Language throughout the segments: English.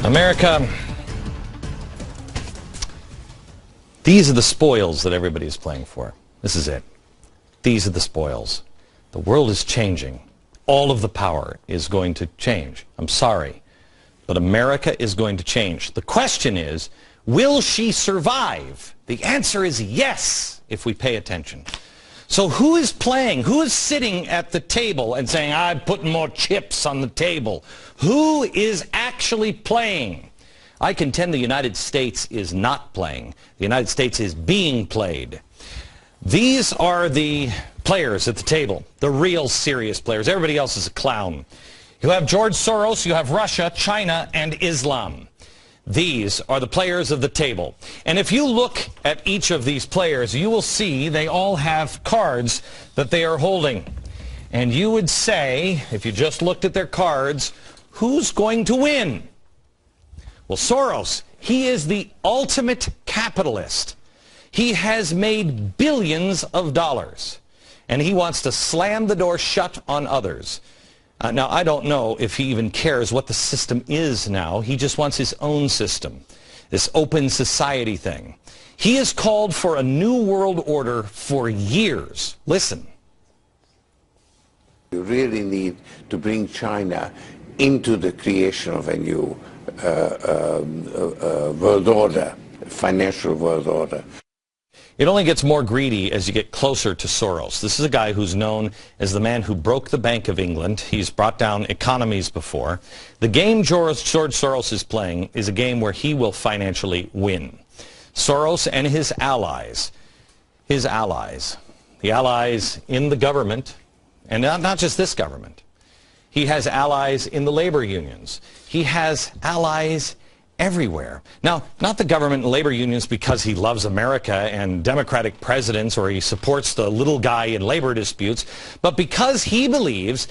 America, these are the spoils that everybody is playing for. This is it. These are the spoils. The world is changing. All of the power is going to change. I'm sorry, but America is going to change. The question is, will she survive? The answer is yes, if we pay attention. So who is playing? Who is sitting at the table and saying, I'm putting more chips on the table? Who is actually playing? I contend the United States is not playing. The United States is being played. These are the players at the table, the real serious players. Everybody else is a clown. You have George Soros, you have Russia, China, and Islam. These are the players of the table. And if you look at each of these players, you will see they all have cards that they are holding. And you would say, if you just looked at their cards, who's going to win? Well, Soros, he is the ultimate capitalist. He has made billions of dollars. And he wants to slam the door shut on others. Now, I don't know if he even cares what the system is now. He just wants his own system, this open society thing. He has called for a new world order for years. Listen. You really need to bring China into the creation of a new world order, financial world order. It only gets more greedy as you get closer to Soros. This is a guy who's known as the man who broke the Bank of England. He's brought down economies before. The game George Soros is playing is a game where he will financially win. Soros and his allies, the allies in the government, and not just this government. He has allies in the labor unions. He has allies everywhere. Now, not the government and labor unions because he loves America and Democratic presidents or he supports the little guy in labor disputes, but because he believes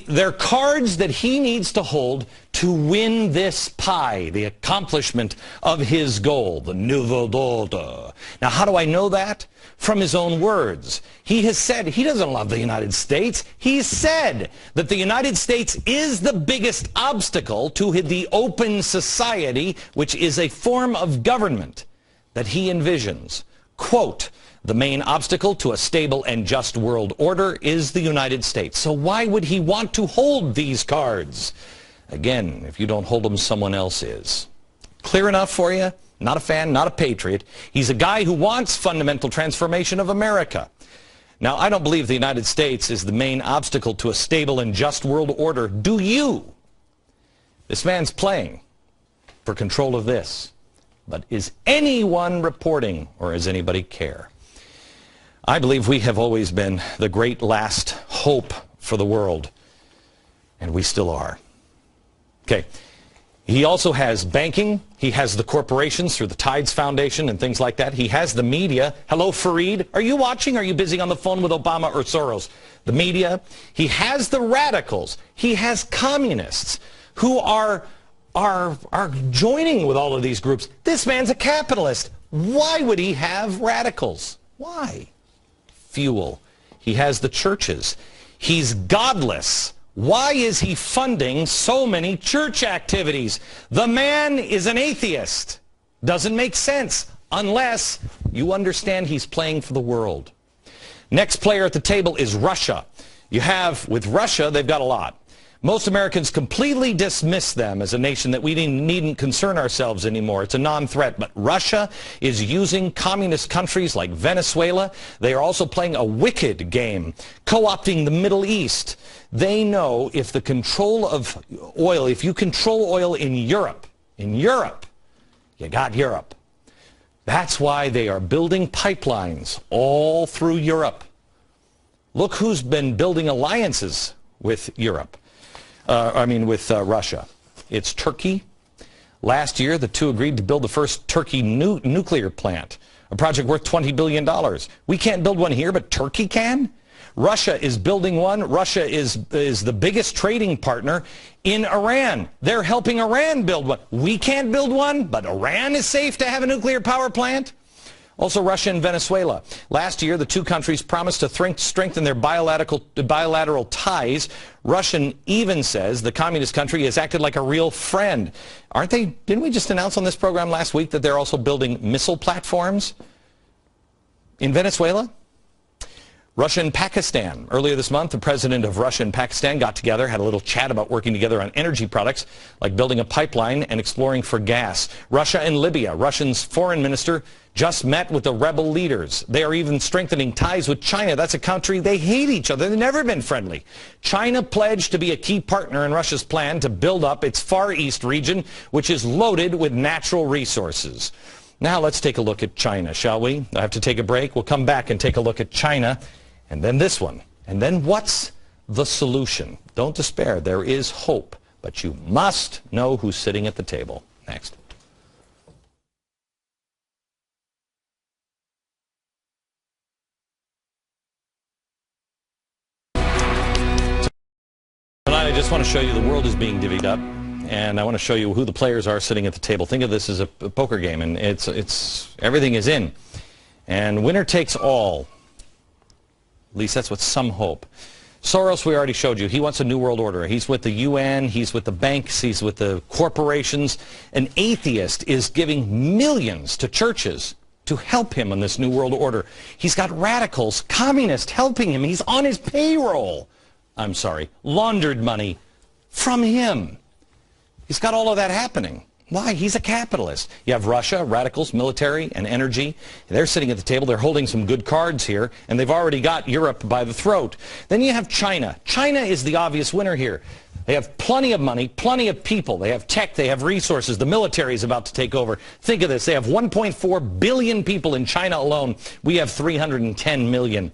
they're cards that he needs to hold to win this pie, the accomplishment of his goal, the nouveau ordre. Now, how do I know that? From his own words. He has said he doesn't love the United States. He said that the United States is the biggest obstacle to the open society, which is a form of government that he envisions. Quote, the main obstacle to a stable and just world order is the United States. So why would he want to hold these cards? Again, if you don't hold them, someone else is. Clear enough for you? Not a fan, not a patriot. He's a guy who wants fundamental transformation of America. Now, I don't believe the United States is the main obstacle to a stable and just world order. Do you? This man's playing for control of this. But is anyone reporting, or does anybody care? I believe we have always been the great last hope for the world, and we still are. Okay. He also has banking. He has the corporations through the Tides Foundation and things like that. He has the media. Hello, Fareed. Are you watching? Are you busy on the phone with Obama or Soros? The media. He has the radicals. He has communists who are joining with all of these groups. This man's a capitalist. Why would he have radicals? Why? Fuel. He has the churches. He's godless. Why is he funding so many church activities? The man is an atheist. Doesn't make sense unless you understand he's playing for the world. Next player at the table is Russia. You have, with Russia, they've got a lot. Most Americans completely dismiss them as a nation that we needn't concern ourselves anymore. It's a non-threat. But Russia is using communist countries like Venezuela. They are also playing a wicked game, co-opting the Middle East. They know if the control of oil, if you control oil in Europe, you got Europe. That's why they are building pipelines all through Europe. Look who's been building alliances with Europe. With Russia. It's Turkey. Last year, the two agreed to build the first Turkey nuclear plant, a project worth $20 billion. We can't build one here, but Turkey can? Russia is building one. Russia is the biggest trading partner in Iran. They're helping Iran build one. We can't build one, but Iran is safe to have a nuclear power plant. Also, Russia and Venezuela. Last year, the two countries promised to strengthen their bilateral ties. Russia even says the communist country has acted like a real friend. Aren't they? Didn't we just announce on this program last week that they're also building missile platforms in Venezuela? Russia and Pakistan. Earlier this month, the president of Russia and Pakistan got together, had a little chat about working together on energy products, like building a pipeline and exploring for gas. Russia and Libya. Russia's foreign minister just met with the rebel leaders. They are even strengthening ties with China. That's a country, they hate each other. They've never been friendly. China pledged to be a key partner in Russia's plan to build up its Far East region, which is loaded with natural resources. Now let's take a look at China, shall we? I have to take a break. We'll come back and take a look at China. And then this one. And then what's the solution? Don't despair. There is hope. But you must know who's sitting at the table. Next. Tonight I just want to show you the world is being divvied up. And I want to show you who the players are sitting at the table. Think of this as a poker game. And it's everything is in. And winner takes all. At least that's what some hope. Soros, we already showed you. He wants a new world order. He's with the UN. He's with the banks. He's with the corporations. An atheist is giving millions to churches to help him on this new world order. He's got radicals, communists helping him. He's on his payroll. I'm sorry, laundered money from him. He's got all of that happening. Why? He's a capitalist. You have Russia, radicals, military, and energy. They're sitting at the table. They're holding some good cards here, and they've already got Europe by the throat. Then you have China. China is the obvious winner here. They have plenty of money, plenty of people. They have tech. They have resources. The military is about to take over. Think of this. They have 1.4 billion people in China alone. We have 310 million.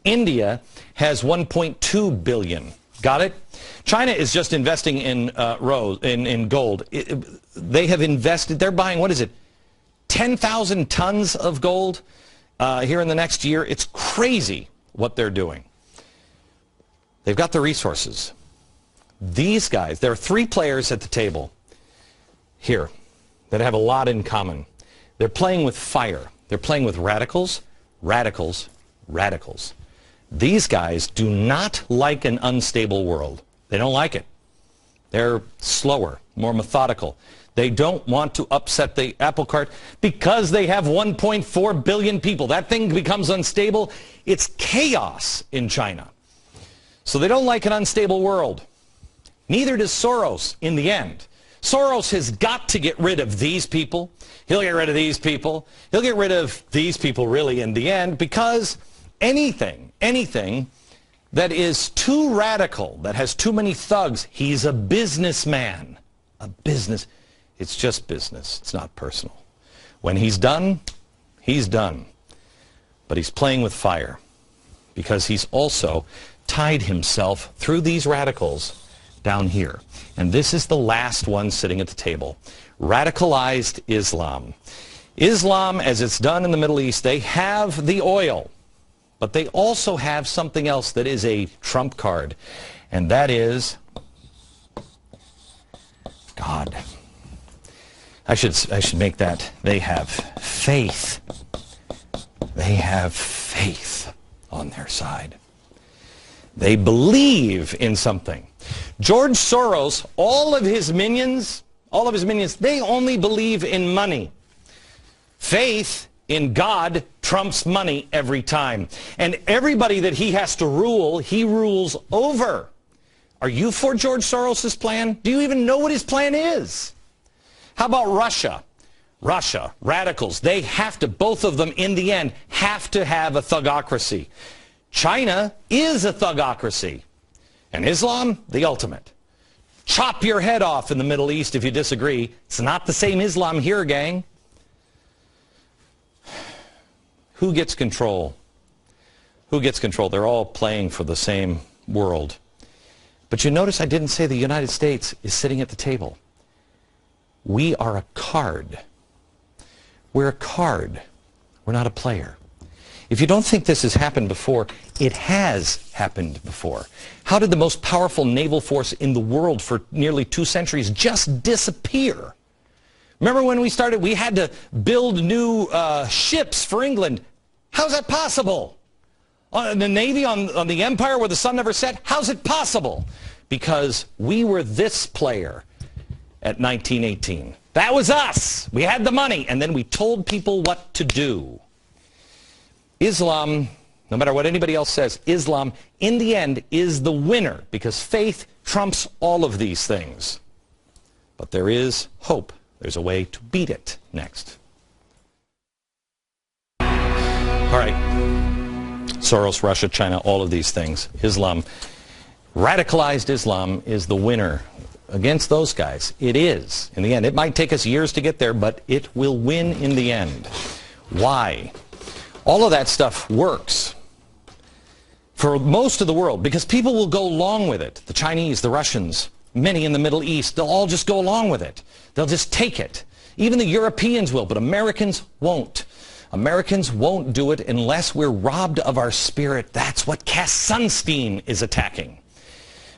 India has 1.2 billion. Got it? China is just investing in gold. They have invested, they're buying, what is it, 10,000 tons of gold here in the next year. It's crazy what they're doing. They've got the resources. These guys, there are three players at the table here that have a lot in common. They're playing with fire. They're playing with radicals, radicals, radicals. These guys do not like an unstable world. They don't like it. They're slower, more methodical. They don't want to upset the apple cart because they have 1.4 billion people. That thing becomes unstable. It's chaos in China. So they don't like an unstable world. Neither does Soros in the end. Soros has got to get rid of these people. He'll get rid of these people. He'll get rid of these people really in the end, because anything that is too radical, that has too many thugs, he's a businessman. It's just business. It's not personal. When he's done, he's done. But he's playing with fire because he's also tied himself through these radicals down here. And this is the last one sitting at the table. Radicalized Islam. Islam, as it's done in the Middle East, they have the oil. But they also have something else that is a trump card, and that is God. I should make that. They have faith. They have faith on their side. They believe in something. George Soros, all of his minions, they only believe in money. Faith in God trumps money every time. And everybody that he has to rule, he rules over. Are you for George Soros's plan? Do you even know what his plan is? How about Russia? Russia, radicals, they have to, both of them in the end, have to have a thugocracy. China is a thugocracy. And Islam, the ultimate. Chop your head off in the Middle East if you disagree. It's not the same Islam here, gang. Who gets control? Who gets control? They're all playing for the same world. But you notice I didn't say the United States is sitting at the table. We are a card. We're a card. We're not a player. If you don't think this has happened before, it has happened before. How did the most powerful naval force in the world for nearly 2 centuries just disappear? Remember when we started, we had to build new ships for England. How's that possible? The Navy on the Empire where the sun never set? How's it possible? Because we were this player at 1918. That was us. We had the money, and then we told people what to do. Islam, no matter what anybody else says, Islam, in the end, is the winner because faith trumps all of these things. But there is hope. There's a way to beat it next. All right. Soros, Russia, China, all of these things. Islam, radicalized Islam is the winner against those guys. It is. In the end, it might take us years to get there, but it will win in the end. Why? All of that stuff works for most of the world because people will go along with it. The Chinese, the Russians, many in the Middle East, they'll all just go along with it. They'll just take it. Even the Europeans will, but Americans won't. Americans won't do it unless we're robbed of our spirit. That's what Cass Sunstein is attacking.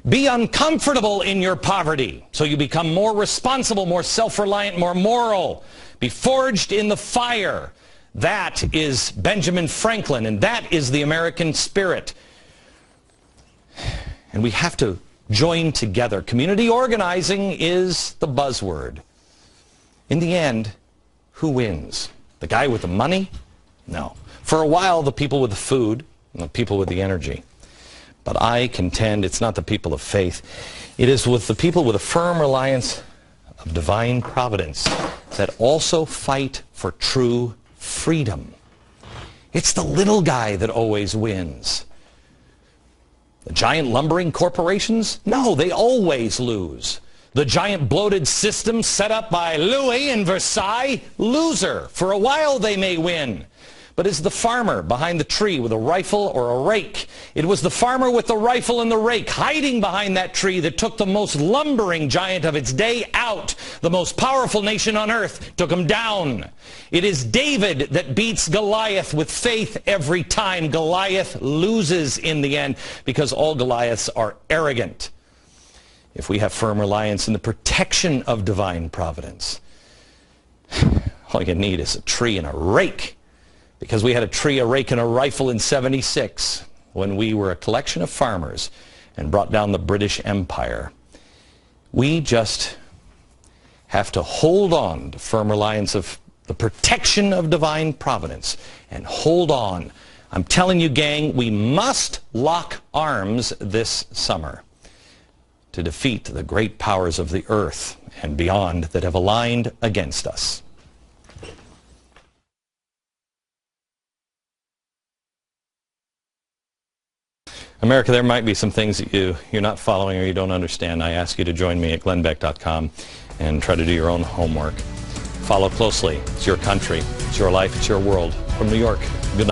Be uncomfortable in your poverty so you become more responsible, more self-reliant, more moral. Be forged in the fire. That is Benjamin Franklin, and that is the American spirit. And we have to join together. Community organizing is the buzzword. In the end, who wins? The guy with the money? No. For a while, the people with the food, and the people with the energy. But I contend it's not the people of faith. It is with the people with a firm reliance of divine providence that also fight for true freedom. It's the little guy that always wins. The giant lumbering corporations? No, they always lose. The giant bloated system set up by Louis in Versailles? Loser. For a while they may win. But it's the farmer behind the tree with a rifle or a rake. It was the farmer with the rifle and the rake hiding behind that tree that took the most lumbering giant of its day out. The most powerful nation on earth took him down. It is David that beats Goliath with faith every time. Goliath loses in the end because all Goliaths are arrogant. If we have firm reliance in the protection of divine providence, all you need is a tree and a rake. Because we had a tree, a rake, and a rifle in '76 when we were a collection of farmers and brought down the British Empire. We just have to hold on to firm reliance of the protection of divine providence and hold on. I'm telling you, gang, we must lock arms this summer to defeat the great powers of the earth and beyond that have aligned against us. America, there might be some things that you're not following or you don't understand. I ask you to join me at glennbeck.com and try to do your own homework. Follow closely. It's your country. It's your life. It's your world. From New York, good night.